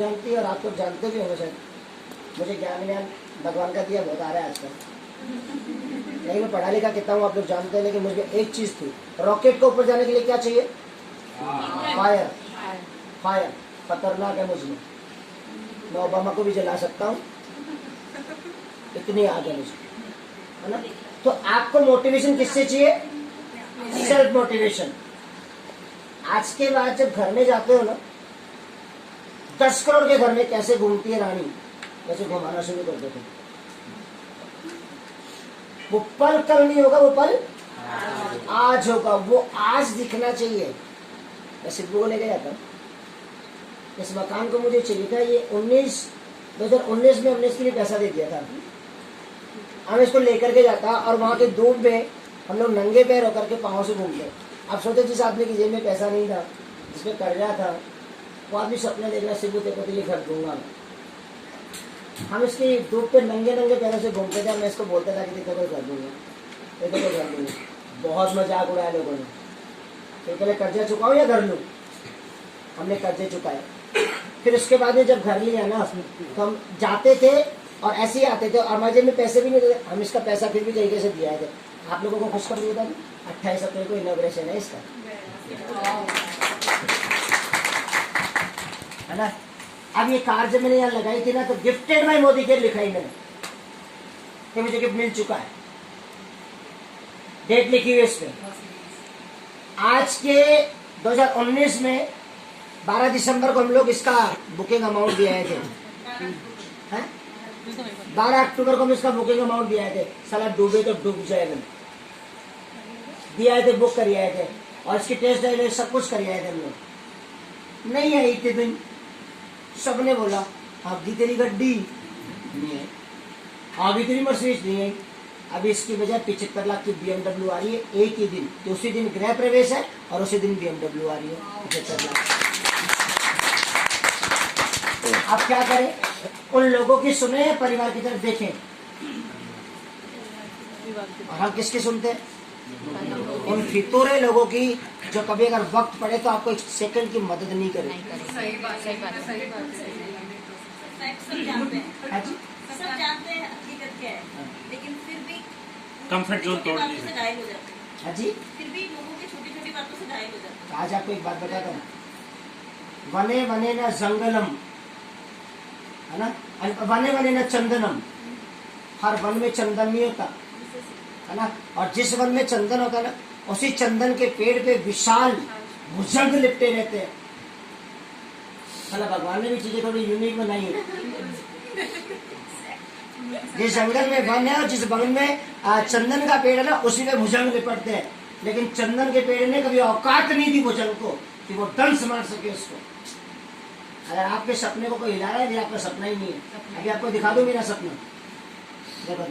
जानती और आप लोग जानते भी होंगे शायद। मुझे ज्ञान भगवान का दिया बहुत आ रहा है आजकल। नहीं मैं पढ़ा लिखा कितना हूँ आप लोग जानते हैं, लेकिन मुझे एक चीज थी, रॉकेट को ऊपर जाने के लिए क्या चाहिए? फायर। फायर खतरनाक है मुझमें, मैं ओबामा को भी जला सकता हूँ, इतनी आग है मुझे, है ना। तो आपको मोटिवेशन किससे चाहिए? Self motivation. आज के बाद जब घर में जाते हो ना, 10 करोड़ के घर में कैसे घूमती है रानी, कैसे घुमाना शुरू कर देते। वो पल कल नहीं होगा, वो पल आज होगा, वो आज दिखना चाहिए। मैं सिद्धू को लेके जाता हूँ, इस मकान को मुझे चाहिए था, ये 2019 में हमने इसके लिए पैसा दे दिया था। हम इसको लेकर के जाता और वहां के धूप में हम लोग नंगे पैर होकर के पाँव से घूमते। अब सोचे जिस आदमी की जेब में पैसा नहीं था, जिसमें कर्जा था, वो आदमी सपने देख रहा सिद्धू तेरे को ये घर दूंगा। हम इसकी धूप पे नंगे नंगे पैरों से घूमते थे। मैं इसको बोलता था कि तेरे को घर दूंगा, तेरे को घर दूंगा। बहुत मजाक उड़ाया लोगों ने। तो पहले कर्जा चुकाओ या घर लूँ? हमने कर्जे चुकाए। फिर उसके बाद में जब घर लिया ना, तो हम जाते थे और ऐसे ही आते थे और हमारे में पैसे भी नहीं थे। हम इसका पैसा फिर भी तरीके से दिया थे। आप लोगों को खुश कर दिया था। 28 अप्रैल को इनॉग्रेशन है इसका, है ना। अब ये कार जब मैंने यहाँ लगाई थी ना, तो गिफ्टेड बाय मोदी के लिखा ही मैंने कि मुझे गिफ्ट मिल चुका है, डेट लिखी हुई इसमें। आज के 2019 में 12 दिसंबर को हम लोग इसका बुकिंग अमाउंट दिए थे। 12 अक्टूबर को हम इसका बुकिंग अमाउंट दिया थे। साला डूबे तो डूब जाएगा, दिया थे, बुक कर आए थे और इसकी टेस्ट ड्राइव सब कुछ कर आए थे हम लोग। नहीं आई थे दिन, सबने बोला अभी तेरी गड्डी नहीं है, अभी तेरी मर्सिडीज नहीं है। अभी इसकी वजह 75 लाख की BMW आ रही है एक ही दिन। तो उसी दिन गृह प्रवेश है और उसी दिन BMW आ रही है 75 लाख। अब क्या करें? उन लोगों की सुने या परिवार की तरफ देखें? और हम किसकी सुनते हैं? उन फितूरे लोगों की, जो कभी अगर वक्त पड़े तो आपको 1 सेकंड की मदद नहीं करे। सही बात है। सब जानते हैं हकीकत क्या है, लेकिन फिर भी कंफर्ट जोन तोड़ बातों से घायल हो जाते हैं। हाँ जी, फिर भी लोगों की छोटी छोटी बातों से घायल हो जाते आज आपको एक बात बताता हूँ, वने वने न जंगलम, है ना, वने वने न चंदनम। हर वन में चंदन नहीं होता, है ना। और जिस वन में चंदन होता है ना, उसी चंदन के पेड़ पे विशाल भुजंग लिपटे रहते हैं। भगवान ने भी चीजें थोड़ी यूनिक बनाई है। जिस जंगल में वन है और जिस वन में चंदन का पेड़ है ना, उसी में भुजंग लिपटते हैं। लेकिन चंदन के पेड़ ने कभी औकात नहीं दी भुजंग को कि वो दंश मार सके उसको। अगर आपके सपने को कोई हिला रहा है, आपका सपना ही नहीं है। अभी आपको दिखा दूं मेरा सपना, देखो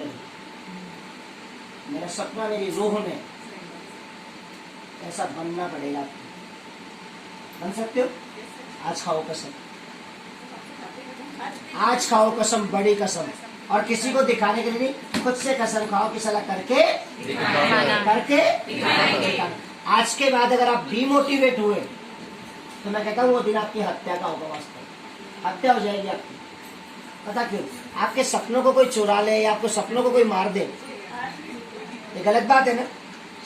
मेरा सपना मेरी रूह में ऐसा बनना पड़ेगा। बन सकते हो? आज खाओ कसम, आज खाओ कसम, बड़ी कसम। और किसी को दिखाने के लिए नहीं, खुद से कसम खाओ कि साला करके दिखाना। आज के बाद अगर आप डिमोटिवेट हुए तो मैं कहता हूँ वो दिन आपकी हत्या का होगा। वास्तव हत्या हो जाएगी आपकी। पता क्यों? आपके सपनों को कोई चुरा ले या आपको सपनों को कोई मार दे, ये गलत बात है ना।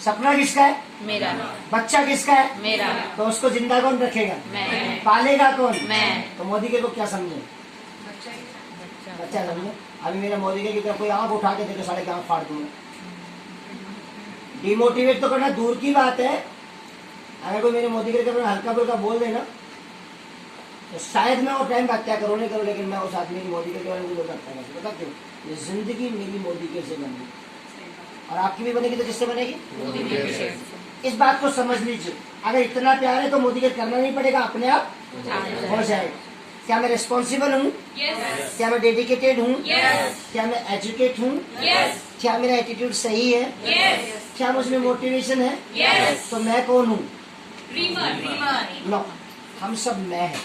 सपना किसका है? मेरा। बच्चा किसका है? मेरा। तो उसको जिंदा कौन रखेगा? मैं। पालेगा कौन? मैं। तो मोदी के को क्या समझे? बच्चा समझे। अभी मेरे मोदी के की तरफ कोई आँख उठा के देखे, साढ़े आँख फाड़ दूंगा। डिमोटिवेट तो करना दूर की बात है, अगर कोई मेरे मोदी के तरफ हल्का फुल्का बोल देना तो शायद मैं वो टाइम हत्या करूँ नहीं करूँ, लेकिन मैं उस आदमी की मोदी के बारे में बोल सकता हूँ। पता क्यों? ये जिंदगी मेरी मोदी के से बनेगी और आपकी भी बनेगी तो किससे बनेगी? इस बात को समझ लीजिए। अगर इतना प्यार है तो मोदी के करना नहीं पड़ेगा, अपने आप हो जाएगा। क्या मैं रिस्पॉन्सिबल हूँ? क्या मैं डेडिकेटेड हूँ? क्या मैं एजुकेट हूँ? क्या मेरा एटीट्यूड सही है? क्या मुझमें मोटिवेशन है? तो मैं कौन हूँ? नो, हम सब मैं है।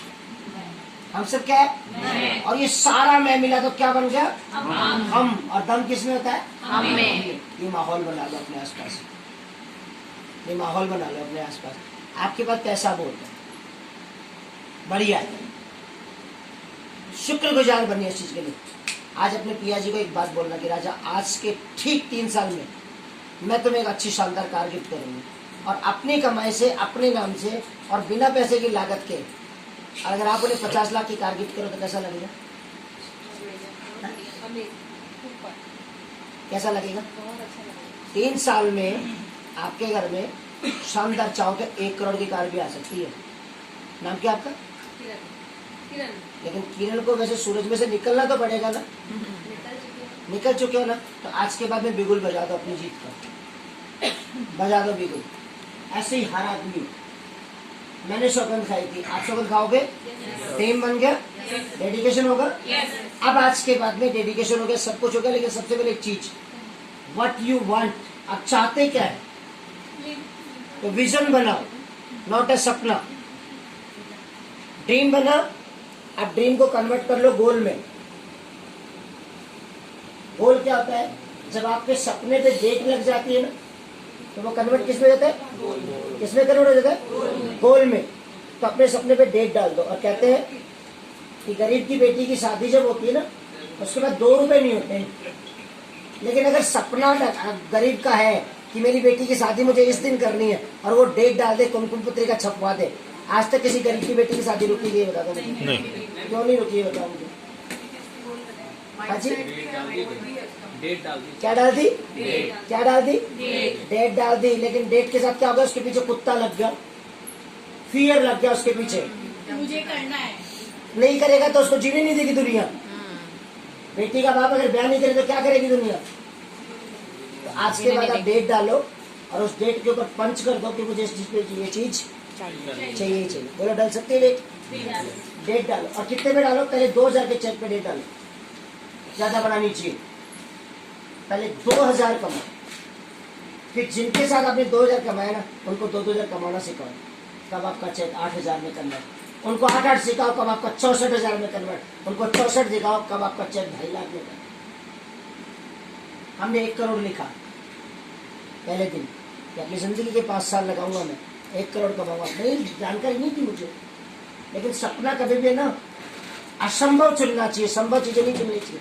हम सब क्या है? और ये सारा मैं मिला तो क्या बन गया? हम। और दम किस में होता है? हम में। ये माहौल बना लो अपने आसपास, ये माहौल बना लो अपने आसपास। आपके पास पैसा बहुत है, बढ़िया है, शुक्रगुजार बनिए इस चीज के लिए। आज अपने पिया जी को एक बात बोलना कि राजा आज के ठीक 3 साल में मैं तुम्हें एक अच्छी शानदार कार गिफ्ट करूंगी और अपनी कमाई से अपने नाम से और बिना पैसे की लागत के अगर आप उन्हें 50 लाख की कार गिफ्ट करो तो कैसा लगेगा? कैसा लगेगा? 3 साल में आपके घर में शानदार चाहो तो 1 करोड़ की कार भी आ सकती है। नाम क्या आपका? लेकिन किरण को वैसे सूरज में से निकलना तो पड़ेगा ना, निकल चुके हो ना, तो आज के बाद में बिगुल बजा दो अपनी जीत का, बजा दो बिगुल। ऐसे ही हर आदमी, मैंने सौगंध खाई थी, आप सौगंध खाओगे? टीम बन गया, डेडिकेशन होगा। अब आज के बाद में डेडिकेशन हो गया, सब कुछ हो गया, लेकिन सबसे पहले एक चीज, व्हाट यू वांट, आप चाहते क्या है? तो विजन बनाओ, नॉट ए सपना। ड्रीम बना, आप ड्रीम को कन्वर्ट कर लो गोल में। गोल क्या होता है? जब आपके सपने पे डेट लग जाती है ना, तो वो कन्वर्ट किस में जाता है? किसमें कन्वर्ट हो जाता है? गोल में। तो अपने सपने पे डेट डाल दो और कहते हैं कि गरीब की बेटी की शादी जब होती है ना, उसके बाद 2 रुपए नहीं होते हैं। लेकिन अगर सपना गरीब का है कि मेरी बेटी की शादी मुझे इस दिन करनी है और वो डेट डाल दे, कुमकुम पुत्रिका छपवा दे, आज तक किसी गरीब की बेटी की शादी रुकी गई? बता दो मुझे, क्यों नहीं रुकी है? बताओ मुझे। हाँ जी, डेट डाल दी। क्या डाल दी? क्या डाल दी? डेट डाल दी। लेकिन डेट के साथ क्या होगा? उसके पीछे कुत्ता लग गया, फियर लग गया उसके पीछे, मुझे करना है। नहीं करेगा तो उसको जीने नहीं देगी दुनिया। बेटी का बाप अगर ब्याह नहीं करे तो क्या करेगी दुनिया? तो आज के बाद आप डेट डालो और उस डेट के ऊपर पंच कर दो कि मुझे इस चीज पे ये चीज चाहिए। बोलो, डाल सकते हैं डेट डालो। और कितने पे डालो? पहले 2000 के चेक पे डेट डालो, ज्यादा बनानी चाहिए। पहले 2000 कमाओ, फिर जिनके साथ आपने 2000 कमाया ना, उनको 2-2000 कमाना सिखाओ, तब आपका चेक 8000 में कन्वर्ट। उनको 8-8 सिखाओ, कब आपका 64,000 में कन्वर्ट। उनको 64 दिखाओ, कब आपका चेक 2.5 लाख में कन्वर्ट। हमने 1 करोड़ लिखा पहले दिन कि अपनी जिंदगी के 5 साल लगाऊंगा, मैं 1 करोड़ कमाऊंगा। नहीं, जानकारी नहीं थी मुझे, लेकिन सपना कभी भी ना असंभव चुनना चाहिए, संभव चीजें नहीं चुननी चाहिए।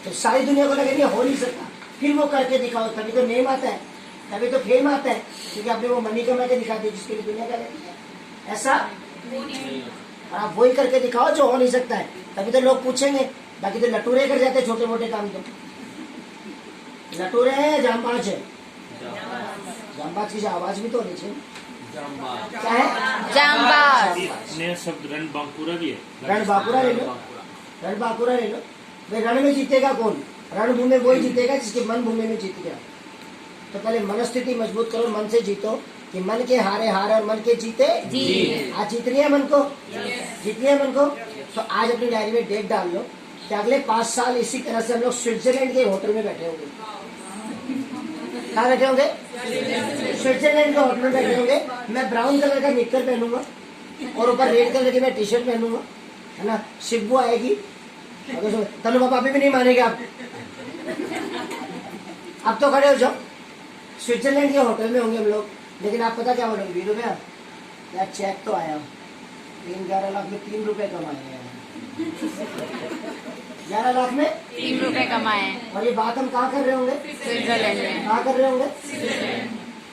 तो सारी दुनिया को लगे हो नहीं सकता, फिर वो करके दिखाओ, तभी तो नेम आता है, तभी तो फेम आता है, क्योंकि आपने वो मनी कमा के दिखा दी जिसके लिए दुनिया क्या कहती है। ऐसा और आप वही करके दिखाओ जो हो नहीं सकता है, तभी तो लोग पूछेंगे। बाकी तो लटूरे कर जाते छोटे मोटे काम। तो लटूरे हैं या जामबाज है? जामबाज की आवाज भी तो होनी चाहिए। क्या है? जामबाज। नया शब्द रणबांकुरा भी है। रणबांकुरा ले लो, रणबांकुरा ले लो। भाई रण में जीतेगा कौन? रणभूमि में वही जीतेगा जिसकी मन भूमि में जीत गया। तो पहले मनस्थिति मजबूत करो, मन से जीतो कि मन के हारे हार और मन के जीते जीत। आज जीत लिया मन को, जीत लिया मन को। तो आज अपनी डायरी में डेट डाल लो कि अगले 5 साल इसी तरह से हम लोग स्विट्जरलैंड के होटल में बैठे होंगे। कहाँ बैठे होंगे? स्विट्जरलैंड के होटल में बैठे होंगे। मैं ब्राउन कलर का निक्कर पहनूंगा और ऊपर रेड कलर की मैं टी शर्ट पहनूंगा, है ना। शिब्बू आएगी, तनु पापा अभी भी नहीं मानेगा आप। अब तो खड़े हो जाओ। स्विट्जरलैंड के होटल में होंगे हम लोग, लेकिन आप पता क्या बोलोगे? 20 रुपया यार चेक तो आया, 11 लाख में 3 रुपए कमाए हैं। 11 लाख में 3 रुपए कमाए। और ये बात हम कहाँ कर रहे होंगे? स्विट्जरलैंड में। कहाँ कर रहे होंगे?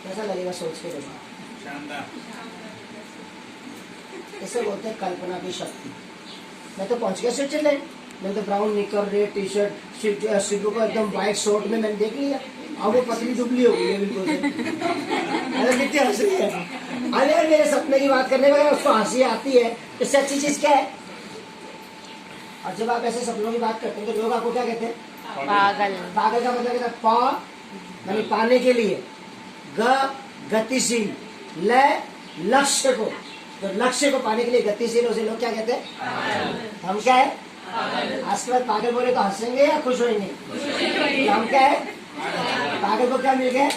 कैसा लगेगा सोच के देखो। इसे बोलते हैं कल्पना की शक्ति। मैं तो पहुंच गया स्विट्जरलैंड, मैंने तो ब्राउन निकर, रेड टी शर्ट, शिबू को एकदम व्हाइट शर्ट में मैंने देख लिया। अब वो पतली दुबली हो गई है बिल्कुल। अरे कितनी हंस रही है। अरे यार मेरे सपने की बात करने में उसको हंसी आती है, इससे अच्छी चीज क्या है? और जब आप ऐसे सपनों की बात करते हैं तो लोग आपको क्या कहते हैं? पागल। पागल का मतलब क्या? पा यानी पाने के लिए, ग गतिशील, ल लक्ष्य को, तो लक्ष्य को पाने के लिए गतिशील, उसे लोग क्या कहते हैं? हम क्या है? आज के बाद पागल बोले तो हंसेंगे या खुश होंगे? तो हम क्या है? पागल को क्या मिल गया?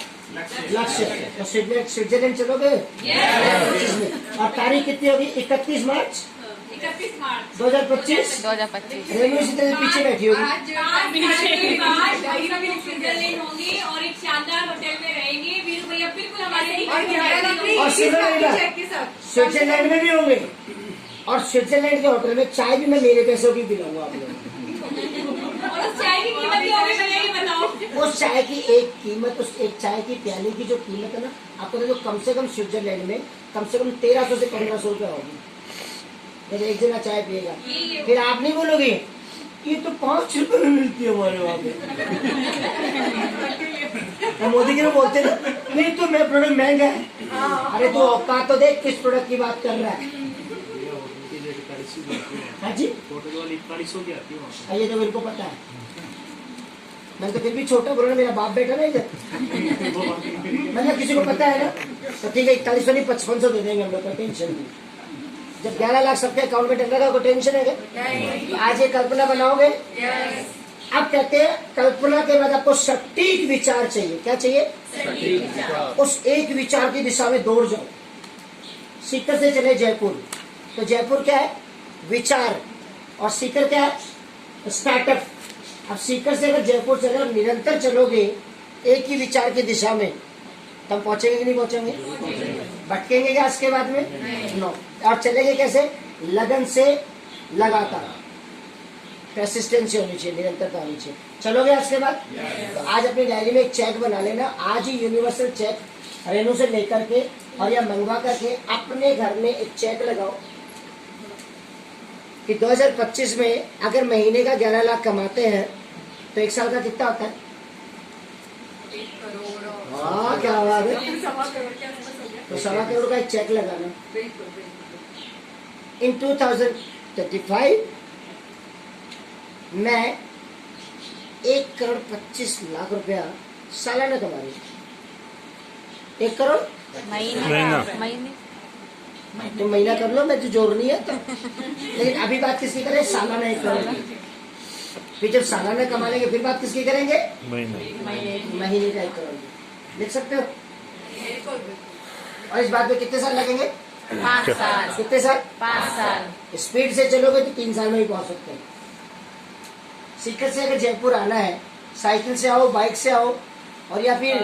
लक्ष्य। तो स्विट्जरलैंड चलोगे? और तारीख कितनी होगी? 31 मार्च 2025। 2025। रेलवे इसी तरह पीछे बैठी होगी। स्विट्जरलैंड होंगे और एक शानदार होटल में रहेंगे। वीरू भैया बिल्कुल हमारे और स्विट्जरलैंड में भी होंगे और स्विट्जरलैंड के होटल में चाय भी मैं मेरे पैसों की पिलाऊंगा आप लोगों को। और उस चाय की कीमत क्या होगी भैया ये बताओ। उस चाय की एक कीमत, उस एक चाय की प्याली की जो कीमत है ना, आपको देखो कम से कम स्विट्जरलैंड में कम से कम 1300 से 1500 रुपया होगी जब एक जना चाय पिएगा। फिर आप नहीं बोलोगे ये तो 5 रुपए में मिलती है हमारे वहाँ पे। मोदी जी ने बोलते ना, नहीं तो मैं प्रोडक्ट महंगा है। अरे तो औकात तो देख किस प्रोडक्ट की बात कर रहा है। हाँ जी, होटल वाली 4100 की आती है वहाँ ये तो मेरे को पता है। मैं तो फिर भी छोटा बोल रहा, मेरा बाप बेटा नहीं इधर। मतलब किसी को पता है ना, तो ठीक है 4100 नहीं 5500 दे देंगे हम लोग, टेंशन नहीं। जब 11 लाख सबके अकाउंट में डल रहा है, कोई टेंशन है क्या? आज ये कल्पना बनाओगे। अब कहते हैं कल्पना के बाद आपको सटीक विचार चाहिए। क्या चाहिए? उस एक विचार की दिशा में दौड़ जाओ। सीकर से चले जयपुर, तो जयपुर क्या है? विचार। और सीकर क्या है? स्टार्टअप। अब सीकर से अगर जयपुर चले और निरंतर चलोगे एक ही विचार की दिशा में, तब पहुंचेंगे कि नहीं पहुंचेंगे? भटकेंगे क्या इसके बाद में? नो। और चलेंगे कैसे? लगन से, लगातार, परसिस्टेंसी होनी चाहिए, निरंतरता होनी चाहिए। चलोगे आज के बाद? तो आज अपनी डायरी में एक चेक बना लेना। आज ही यूनिवर्सल चेक रेनू से लेकर के और या मंगवा करके अपने घर में एक चेक लगाओ कि 2025 में अगर महीने का 11 लाख कमाते हैं तो एक साल का कितना होता है? 1 करोड़। हाँ, क्या बात है। सवा करोड़ क्या तो 1.25 करोड़ का एक चेक लगाना। इन 2035 मैं 1,25,00,000 रुपया सालाना कमा रही हूँ। 1 करोड़ महीना तो महीना कर लो, मैं तो जोड़ नहीं है तो। लेकिन अभी बात किसकी करें? सालाना 1 करोड़ की। फिर जब सालाना कमा लेंगे फिर बात किसकी करेंगे? महीने का 1 करोड़ की। लिख सकते हो? और इस बात में कितने साल लगेंगे? 5 साल। कितने साल? 5 साल। स्पीड से चलोगे तो 3 साल में ही पहुंच सकते हैं। सीकर से अगर जयपुर आना है, साइकिल से आओ, बाइक से आओ, और या फिर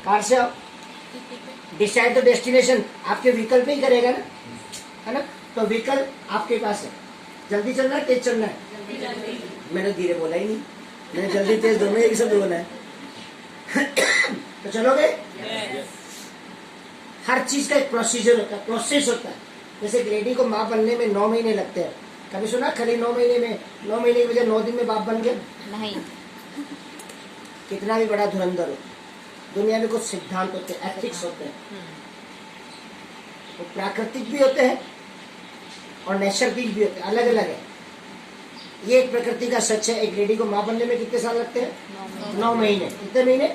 कार से आओ। डिसाइड तो डेस्टिनेशन आपके व्हीकल पे ही करेगा ना, है ना? तो व्हीकल आपके पास है। जल्दी चलना है, तेज चलना है? मैंने धीरे बोला ही नहीं, मैंने जल्दी तेज दोनों एक शब्द बोला है। तो चलोगे? हर चीज का एक प्रोसीजर होता है, प्रोसेस होता है। जैसे एक लेडी को माँ बनने में 9 महीने लगते हैं। कभी सुना खाली 9 महीने में, 9 महीने की बजाय 9 दिन में बाप बन गया? नहीं। कितना भी बड़ा धुरंधर हो, दुनिया में कुछ सिद्धांत होते हैं, एथिक्स होते हैं। वो प्राकृतिक भी होते हैं और नैसर्गिक भी होते हैं, अलग अलग है। ये एक प्रकृति का सच है। एक लेडी को माँ बनने में कितने साल लगते हैं? 9 महीने। कितने महीने?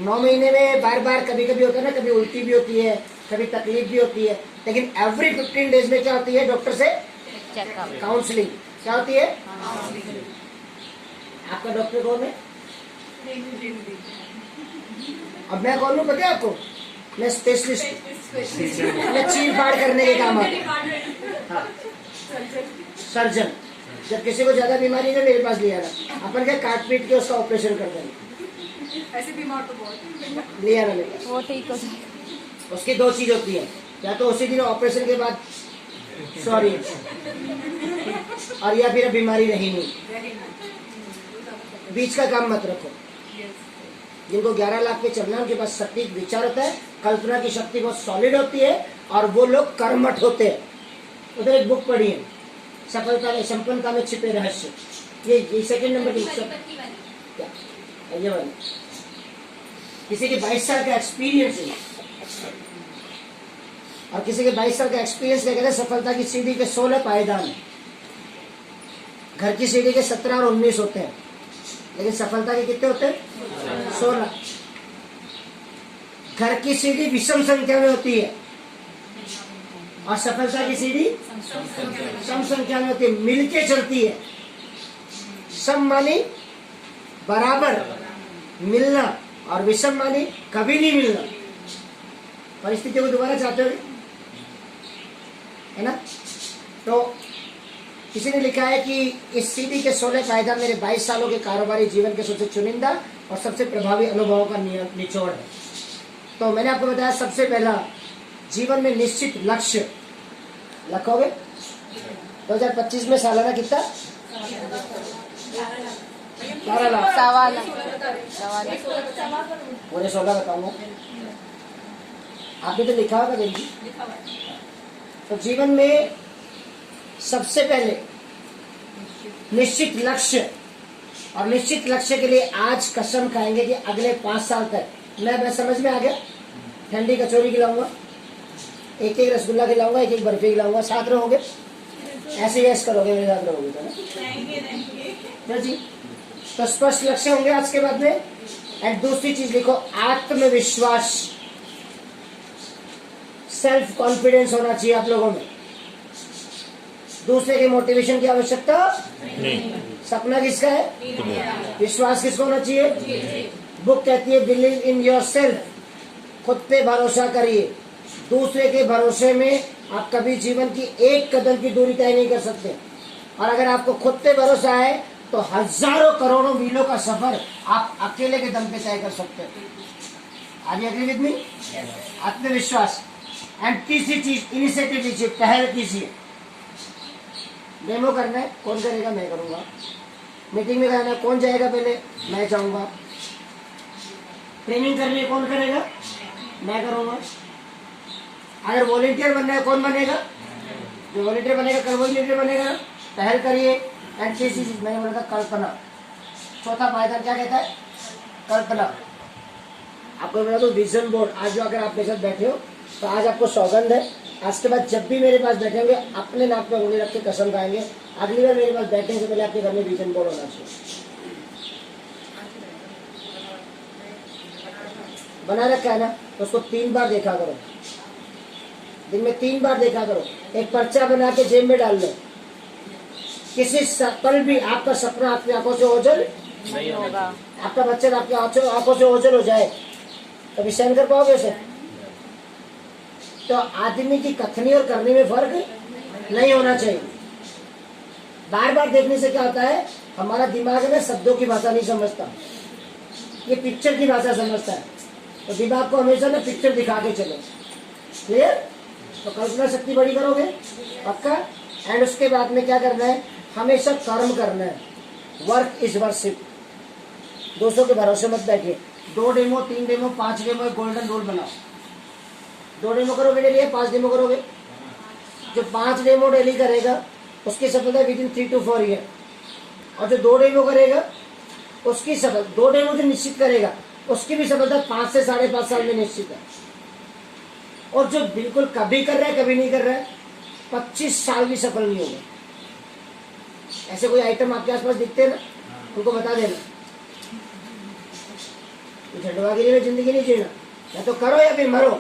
9 महीने में बार बार कभी कभी होता है ना, कभी उल्टी भी होती है, कभी तकलीफ भी होती है, लेकिन एवरी 15 डेज में क्या होती है? डॉक्टर से चेकअप। काउंसलिंग। क्या होती है? आपका डॉक्टर कौन है? अब मैं कौन हूँ पता है आपको? मैं स्पेशलिस्ट। मैं चीर फाड़ करने के काम आता है। हाँ, सर्जन। जब किसी को ज्यादा बीमारी है मेरे पास ले आना, अपन क्या काट पीट के उसका ऑपरेशन कर देंगे। ऐसे बीमार तो बहुत ले आना मेरे पास। वो ठीक हो जाएगा। उसकी 2 चीज होती है, या तो उसी दिन ऑपरेशन के बाद सॉरी, और या फिर बीमारी रही नहीं। बीच का काम मत रखो। जिनको 11 लाख पे चलना है उनके पास सटीक विचार होता है, कल्पना की शक्ति बहुत सॉलिड होती है, और वो लोग कर्मठ होते हैं। उधर एक बुक पढ़ी है, सफलता में संपन्नता में छिपे रहस्य। ये सेकंड नंबर की बुक क्या? ये वाली। किसी के 22 साल का एक्सपीरियंस है, और किसी के 22 साल का एक्सपीरियंस क्या कहते हैं? सफलता की सीढ़ी के 16 पायदान है। घर की सीढ़ी के 17 और 19 होते हैं, लेकिन सफलता के कितने होते हैं? 16। घर की सीढ़ी विषम संख्या में होती है और सफलता की सीढ़ी सम संख्या में होती है, मिलके चलती है। सम मानी बराबर मिलना, और विषम मानी कभी नहीं मिलना। परिस्थितियों को दोबारा चाहते हो, है ना? तो किसी ने लिखा है कि इस सीढ़ी के 16 कायदा मेरे 22 सालों के कारोबारी जीवन के सबसे चुनिंदा और सबसे प्रभावी अनुभवों का निचोड़ है। तो मैंने आपको बताया, सबसे पहला जीवन में निश्चित लक्ष्य रखोगे 2025 में सालाना कितना 12 लाख सवा लाख पूरे 16 बताऊंगा। आपने तो लिखा होगा देखिए। तो जीवन में सबसे पहले निश्चित लक्ष्य, और निश्चित लक्ष्य के लिए आज कसम खाएंगे कि अगले 5 साल तक मैं समझ में आ गया। ठंडी कचौरी खिलाऊंगा, एक एक रसगुल्ला खिलाऊंगा, एक एक बर्फी खिलाऊंगा, साथ रहोगे, ऐसे ही ऐसे करोगे मेरे साथ रहोगे तो ना जी। तो स्पष्ट लक्ष्य होंगे आज के बाद में। एंड दूसरी चीज लिखो, आत्मविश्वास, सेल्फ कॉन्फिडेंस होना चाहिए आप लोगों में। दूसरे के मोटिवेशन की आवश्यकता नहीं। सपना किसका है? विश्वास किसको होना चाहिए? बुक कहती है बिलीव इन योर सेल्फ, खुद पे भरोसा करिए। दूसरे के भरोसे में आप कभी जीवन की एक कदम की दूरी तय नहीं कर सकते। और अगर आपको खुद पे भरोसा है तो हजारों करोड़ों मीलों का सफर आप अकेले के दम पे तय कर सकते हैं। आगे अग्री विद मी? आत्मविश्वास। एंड तीसरी चीज, इनिशिएटिव लीजिए, पहल कीजिए। डेमो करना है, कौन करेगा? मैं करूंगा। मीटिंग में जाना है, कौन जाएगा? पहले मैं जाऊंगा। ट्रेनिंग करनी है, कौन करेगा? मैं करूंगा। अगर वॉलेंटियर बनना है, कौन बनेगा? जो वॉलेंटियर बनेगा कल वही लीडर बनेगा। पहल करिए। एंड तीसरी चीज मैंने बोला था कल्पना। चौथा पायदान क्या कहता है? कल्पना। आपको बोला तो विजन बोर्ड। आज जो अगर आप मेरे साथ बैठे हो तो आज आपको सौगंध है, आज के बाद जब भी मेरे पास बैठे होंगे अपने नाक पे उंगली रख के कसम खाएंगे, अगली बार मेरे पास बैठने से पहले आपके घर में विजन बोर्ड होना चाहिए। बना रखा है ना, तो उसको 3 बार देखा करो, दिन में 3 बार देखा करो। एक पर्चा बना के जेब में डाल लो। किसी पल भी आपका सपना आपकी आंखों से ओझल नहीं होगा। आपका बच्चा आपकी आंखों से ओझल हो जाए कभी सहन कर पाओगे उसे? तो आदमी की कथनी और करने में फर्क नहीं होना चाहिए। बार बार देखने से क्या होता है, हमारा दिमाग में शब्दों की भाषा नहीं समझता, ये पिक्चर की भाषा समझता है। तो दिमाग को हमेशा ना पिक्चर दिखा के चलो। क्लियर? तो कल्पना शक्ति बड़ी करोगे पक्का। एंड उसके बाद में क्या करना है? हमेशा कर्म करना है। Work is worship. दोस्तों के भरोसे मत बैठिए। 2 डेमो, 3 डेमो, 5 डेमो, एक गोल्डन रूल बनाओ। 2 डेमो करोगे डेली, 5 डेमो करोगे। जो 5 डेमो डेली करेगा उसकी सफलता विद इन 3 to 4 ईयर। और जो 2 डेमो करेगा उसकी सफलता, 2 डेमो जो निश्चित करेगा उसकी भी सफलता 5 से 5.5 साल में निश्चित है। और जो बिल्कुल कभी कर रहा है कभी नहीं कर रहा है, 25 साल भी सफल नहीं होगा। ऐसे कोई आइटम आपके आसपास दिखते हैं ना, उनको बता देना। झंडवा के लिए जिंदगी नहीं जीना, या तो करो या फिर मरो।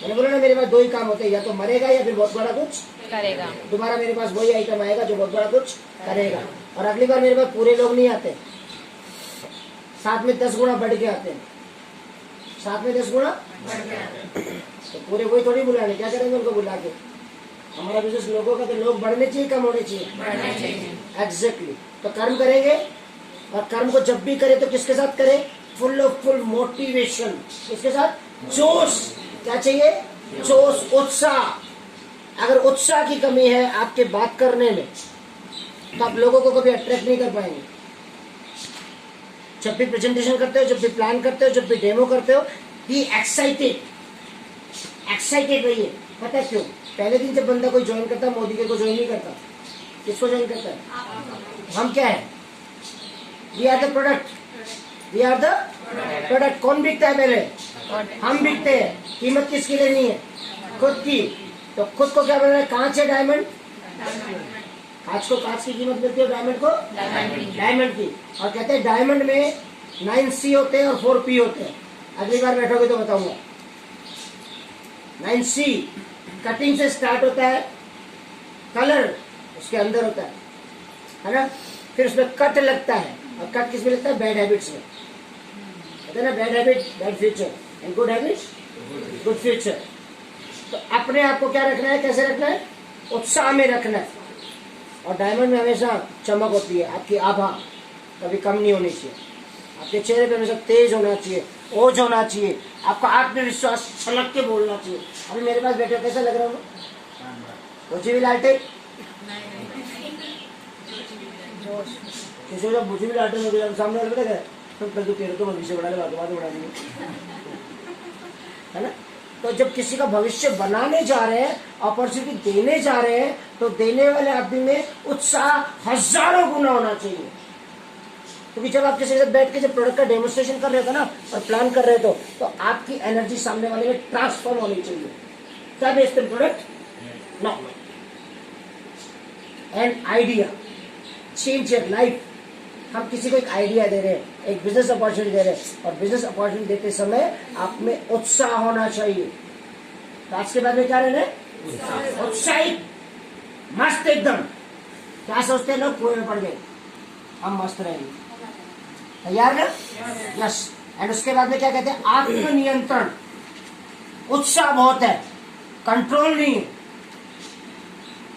मैंने बोला ना मेरे पास 2 ही काम होते हैं, या तो मरेगा या फिर बहुत बड़ा कुछ करेगा। दोबारा मेरे पास वही आइटम आएगा जो बहुत बड़ा कुछ करेगा। और अगली बार मेरे पास पूरे लोग नहीं आते, साथ में 10 गुना बढ़ के आते हैं। साथ में 10 गुना तो पूरे कोई थोड़ी बुलाने, क्या करेंगे उनको बुला के? हमारा बिजनेस लोगों का, तो लोग बढ़ने चाहिए कम होने चाहिए? एग्जैक्टली। तो कर्म करेंगे, और कर्म को जब भी करें तो किसके साथ करें? Full motivation. किसके साथ? जोश। क्या चाहिए? जोश, उत्साह। अगर उत्साह की कमी है आपके बात करने में तो आप लोगों को कभी अट्रैक्ट नहीं कर पाएंगे। जब भी प्रेजेंटेशन करते हो, जब भी प्लान करते हो, जब भी डेमो करते हो, बी एक्साइटेड रहिए। पता है क्यों? पहले दिन जब बंदा कोई ज्वाइन करता है, मोदी के को ज्वाइन नहीं करता। किसको ज्वाइन करता है? हम क्या है? We are the product. We are the product. कौन बिकता है? पहले हम बिकते हैं। कीमत किसकी लेनी है? खुद की। तो खुद को क्या बनाना है? कांच है डायमंड? कांच को कांच की कीमत मिलती है, डायमंड को डायमंड की। और कहते हैं डायमंड में 9C होते हैं और 4P होते हैं। अगली बार बैठोगे तो बताऊंगा। 9C कटिंग से स्टार्ट होता है, कलर उसके अंदर होता है ना। फिर उसमें कट लगता है, और कट किसमें लगता है? बैड हैबिट्स में। कहते हैं ना, bad habit bad future and good habit good future. तो अपने आप को क्या रखना है? कैसे रखना है? उत्साह में रखना है। और डायमंड में हमेशा चमक होती है। आपकी आभा कभी कम नहीं होनी चाहिए। आपके चेहरे पे हमेशा तेज होना चाहिए। ओज होना चाहिए, आपका आत्मविश्वास छलक के बोलना चाहिए। अभी मेरे पास बैठे हो, कैसा लग रहा हूँ? मुझे भी लाटे किसी को मुझे भी लाटे में सामने वाले पता तुम कल तो कह रहे तो भविष्य बढ़ा ले, बात उड़ा देंगे, है ना। तो जब किसी का भविष्य बनाने जा रहे हैं, अपॉर्चुनिटी देने जा रहे हैं, तो देने वाले आदमी में उत्साह हजारों गुना होना चाहिए। क्योंकि जब आप किसी के साथ बैठ के जब प्रोडक्ट का डेमोन्स्ट्रेशन कर रहे थे ना और प्लान कर रहे थे, तो आपकी एनर्जी सामने वाले में ट्रांसफॉर्म होनी चाहिए। क्या बेचते हैं product? No, an idea change your life. हम किसी को एक आइडिया दे रहे हैं, एक बिजनेस अपॉर्चुनिटी दे रहे हैं, और बिजनेस अपॉर्चुनिटी देते समय आप में उत्साह होना चाहिए। तो आज के बाद में क्या रहना है? उत्साहित, मस्त एकदम। क्या सोचते हैं लोग? कुएं में पड़ गए, हम मस्त रहेंगे। तैयार ना? यस। एंड उसके बाद में क्या कहते हैं? आत्मनियंत्रण। उत्साह बहुत है, कंट्रोल नहीं है।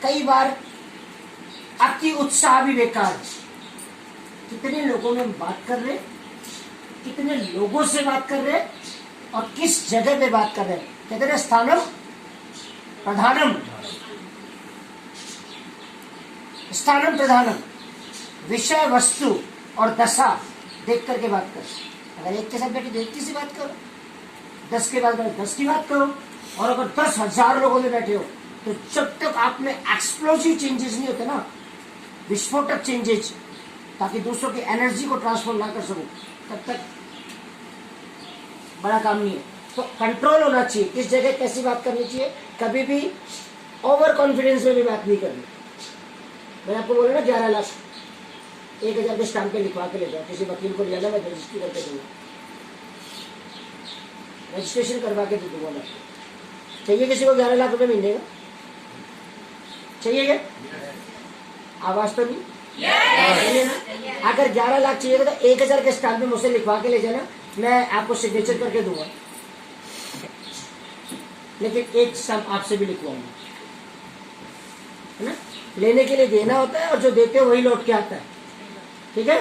कई बार अति उत्साह भी बेकार है। कितने लोगों में बात कर रहे, कितने लोगों से बात कर रहे, और किस जगह पे बात कर रहे। कहते हैं स्थानम प्रधानम, स्थानम प्रधानम। विषय, वस्तु और दशा देख करके बात करो। अगर एक के साथ बैठे तो एक की सी बात करो, 10 के बाद बैठे 10 की बात करो, और अगर 10,000 लोगों में बैठे हो तो जब तक आप में एक्सप्लोसिव चेंजेस नहीं होते ना, विस्फोटक चेंजेस, ताकि दूसरों की एनर्जी को ट्रांसफर ना कर सकूं, तब तक बड़ा काम नहीं है। तो कंट्रोल होना चाहिए, किस जगह कैसी बात करनी चाहिए। कभी भी ओवर कॉन्फिडेंस में भी बात नहीं करनी। मैंने आपको बोला ना 11 लाख 1,000 के स्टाम्प पे लिखवा के ले जाओ, किसी वकील को लिया ना, मैं रजिस्ट्री करके दूंगा, रजिस्ट्रेशन करवा के दे दूंगा। चाहिए किसी को 11 लाख रुपए महीने का? चाहिए क्या? आवाज तो नहीं? अगर 11 लाख चाहिए तो 1,000 के स्टाम्प में मुझसे लिखवा के ले जाना, मैं आपको सिग्नेचर करके दूंगा, लेकिन एक स्टाम्प आपसे भी लिखवाऊंगा, है ना। लेने के लिए देना होता है, और जो देते हो वही लौट के आता है, ठीक है।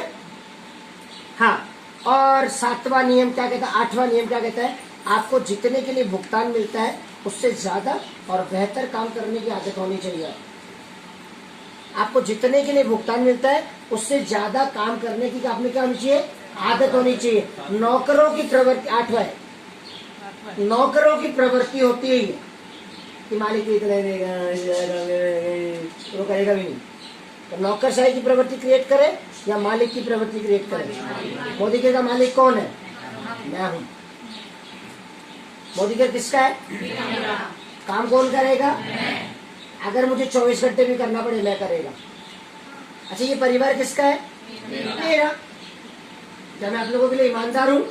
हाँ, और 7वां नियम क्या कहता है? 8वां नियम क्या कहता है? आपको जितने के लिए भुगतान मिलता है उससे ज्यादा और बेहतर काम करने की आदत होनी चाहिए। आपको जितने के लिए भुगतान मिलता है उससे ज्यादा काम करने की आपने क्या होनी चाहिए? आदत होनी चाहिए। नौकरों की प्रवृत्ति, 8वां है, नौकरों की प्रवृत्ति होती है कि मालिक इतना देगा, वो करेगा भी नहीं। तो नौकरशाही की प्रवृत्ति क्रिएट करे या मालिक की प्रवृत्ति क्रिएट करे? मोदी के का मालिक कौन है? मैं हूं। मोदी का किसका है? काम कौन करेगा? अगर मुझे 24 घंटे भी करना पड़े मैं करेगा। अच्छा, ये परिवार किसका है? मेरा। क्या मैं आप लोगों के लिए ईमानदार हूँ?